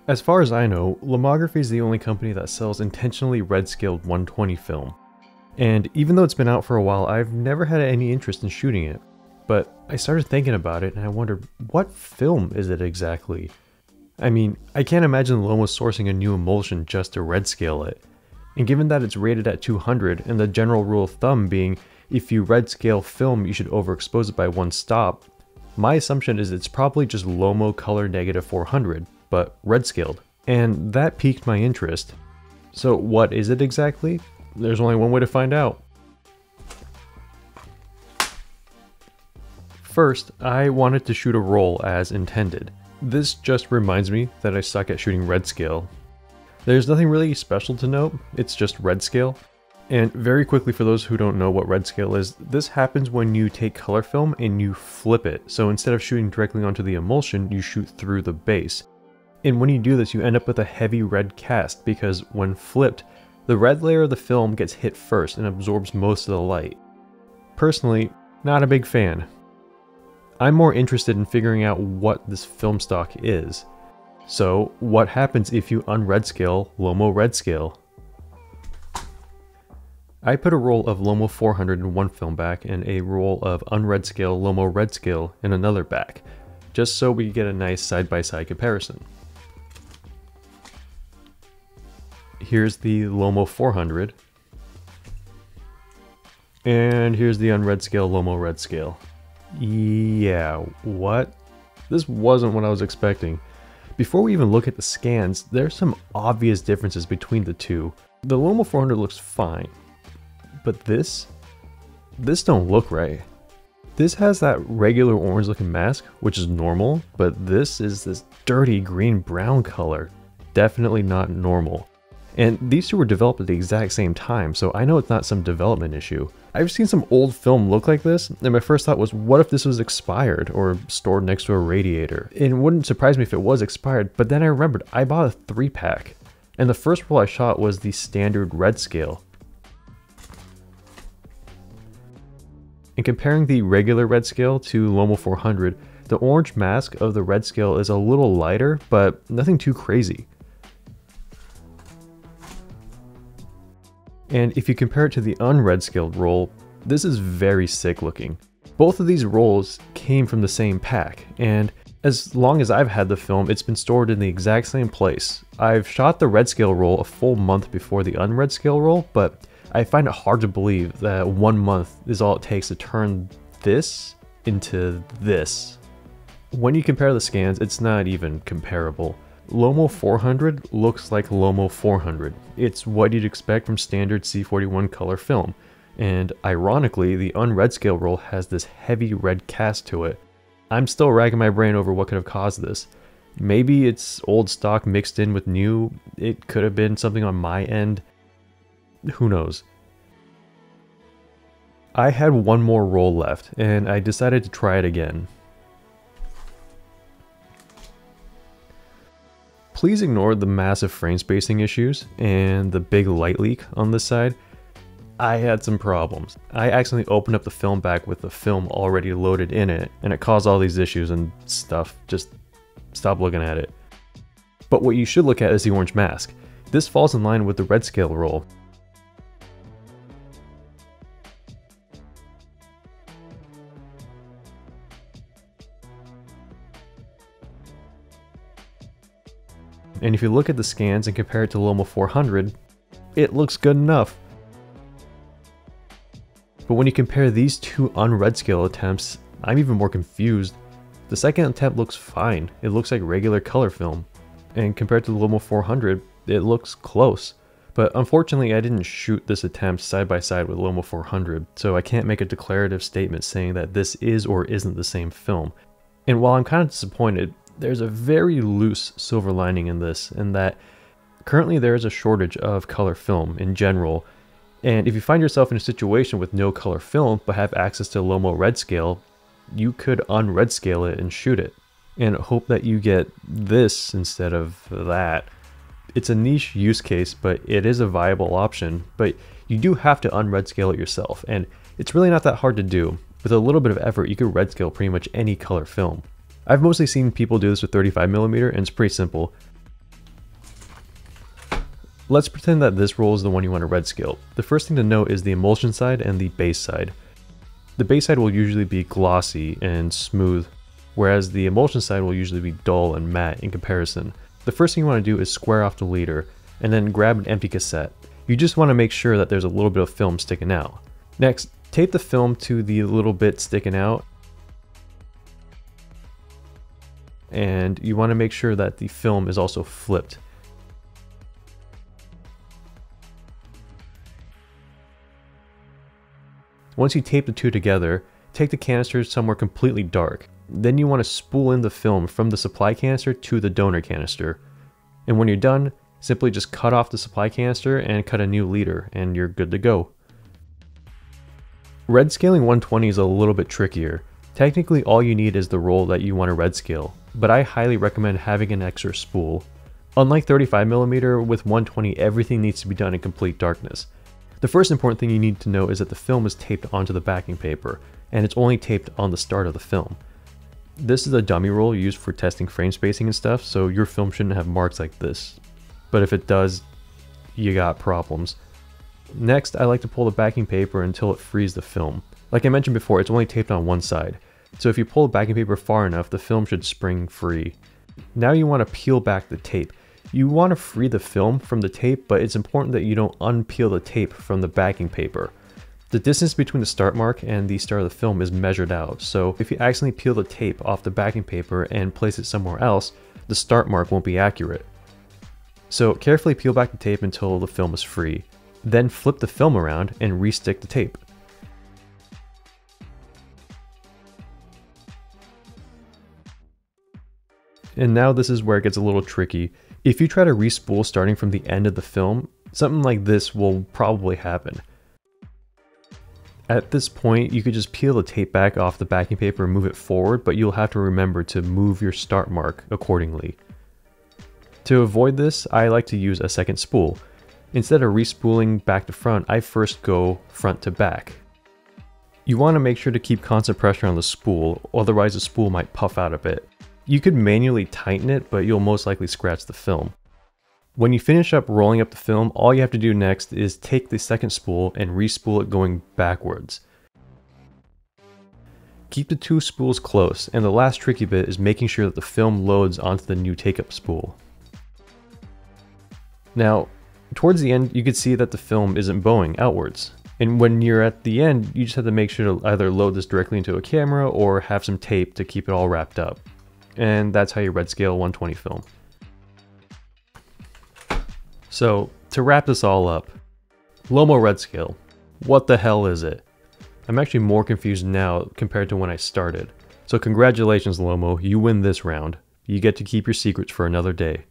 As far as I know, Lomography is the only company that sells intentionally red-scaled 120 film. And even though it's been out for a while, I've never had any interest in shooting it. But I started thinking about it and I wondered, what film is it exactly? I mean, I can't imagine Lomo sourcing a new emulsion just to red scale it. And given that it's rated at 200 and the general rule of thumb being if you red scale film you should overexpose it by one stop, my assumption is it's probably just Lomo color negative 400, but red scaled. And that piqued my interest. So what is it exactly? There's only one way to find out. First, I wanted to shoot a roll as intended. This just reminds me that I suck at shooting red scale. There's nothing really special to note, it's just red scale. And very quickly, for those who don't know what red scale is, this happens when you take color film and you flip it. So instead of shooting directly onto the emulsion, you shoot through the base. And when you do this, you end up with a heavy red cast because when flipped, the red layer of the film gets hit first and absorbs most of the light. Personally, not a big fan. I'm more interested in figuring out what this film stock is. So, what happens if you unredscale Lomo Redscale? I put a roll of Lomo 400 in one film back and a roll of Unredscaled Lomo Redscale in another back, just so we get a nice side-by-side comparison. Here's the Lomo 400, and here's the Unredscaled Lomo Redscale. Yeah, what? This wasn't what I was expecting. Before we even look at the scans, there's some obvious differences between the two. The Lomo 400 looks fine, but this don't look right. This has that regular orange looking mask, which is normal, but this is this dirty green-brown color. Definitely not normal. And these two were developed at the exact same time, so I know it's not some development issue. I've seen some old film look like this, and my first thought was, what if this was expired or stored next to a radiator? It wouldn't surprise me if it was expired, but then I remembered I bought a 3-pack, and the first roll I shot was the standard red scale. In comparing the regular red scale to Lomo 400, the orange mask of the red scale is a little lighter, but nothing too crazy. And if you compare it to the unredscaled roll, this is very sick looking. Both of these rolls came from the same pack, and as long as I've had the film, it's been stored in the exact same place. I've shot the redscale roll a full month before the unredscale roll, but I find it hard to believe that 1 month is all it takes to turn this into this. When you compare the scans, it's not even comparable. Lomo 400 looks like Lomo 400. It's what you'd expect from standard C41 color film, and ironically, the unredscale roll has this heavy red cast to it. I'm still racking my brain over what could have caused this. Maybe it's old stock mixed in with new, it could have been something on my end. Who knows? I had one more roll left, and I decided to try it again. Please ignore the massive frame spacing issues and the big light leak on this side. I had some problems. I accidentally opened up the film back with the film already loaded in it, and it caused all these issues and stuff. Just stop looking at it. But what you should look at is the orange mask. This falls in line with the red scale roll. And if you look at the scans and compare it to Lomo 400, it looks good enough. But when you compare these two unredscale attempts, I'm even more confused. The second attempt looks fine. It looks like regular color film. And compared to the Lomo 400, it looks close. But unfortunately, I didn't shoot this attempt side by side with Lomo 400, so I can't make a declarative statement saying that this is or isn't the same film. And while I'm kind of disappointed, there's a very loose silver lining in this, in that currently there is a shortage of color film in general, and if you find yourself in a situation with no color film but have access to Lomo Redscale, you could unredscale it and shoot it, and hope that you get this instead of that. It's a niche use case, but it is a viable option, but you do have to unredscale it yourself, and it's really not that hard to do. With a little bit of effort, you could redscale pretty much any color film. I've mostly seen people do this with 35mm, and it's pretty simple. Let's pretend that this roll is the one you want to red scale. The first thing to note is the emulsion side and the base side. The base side will usually be glossy and smooth, whereas the emulsion side will usually be dull and matte in comparison. The first thing you want to do is square off the leader, and then grab an empty cassette. You just want to make sure that there's a little bit of film sticking out. Next, tape the film to the little bit sticking out, and you want to make sure that the film is also flipped. Once you tape the two together, take the canister somewhere completely dark. Then you want to spool in the film from the supply canister to the donor canister. And when you're done, simply just cut off the supply canister and cut a new leader, and you're good to go. Red scaling 120 is a little bit trickier. Technically all you need is the roll that you want to red scale, but I highly recommend having an extra spool. Unlike 35mm, with 120 everything needs to be done in complete darkness. The first important thing you need to know is that the film is taped onto the backing paper, and it's only taped on the start of the film. This is a dummy roll used for testing frame spacing and stuff, so your film shouldn't have marks like this. But if it does, you got problems. Next, I like to pull the backing paper until it frees the film. Like I mentioned before, it's only taped on one side, so if you pull the backing paper far enough, the film should spring free. Now you want to peel back the tape. You want to free the film from the tape, but it's important that you don't unpeel the tape from the backing paper. The distance between the start mark and the start of the film is measured out, so if you accidentally peel the tape off the backing paper and place it somewhere else, the start mark won't be accurate. So carefully peel back the tape until the film is free. Then flip the film around and re-stick the tape. And now this is where it gets a little tricky. If you try to re-spool starting from the end of the film, something like this will probably happen. At this point, you could just peel the tape back off the backing paper and move it forward, but you'll have to remember to move your start mark accordingly. To avoid this, I like to use a second spool. Instead of re-spooling back to front, I first go front to back. You want to make sure to keep constant pressure on the spool, otherwise the spool might puff out a bit. You could manually tighten it, but you'll most likely scratch the film. When you finish up rolling up the film, all you have to do next is take the second spool and re-spool it going backwards. Keep the two spools close, and the last tricky bit is making sure that the film loads onto the new take-up spool. Now, towards the end, you can see that the film isn't bowing outwards. And when you're at the end, you just have to make sure to either load this directly into a camera or have some tape to keep it all wrapped up. And that's how you red scale 120 film. So, to wrap this all up, Lomo Redscale, what the hell is it? I'm actually more confused now compared to when I started. So congratulations Lomo, you win this round. You get to keep your secrets for another day.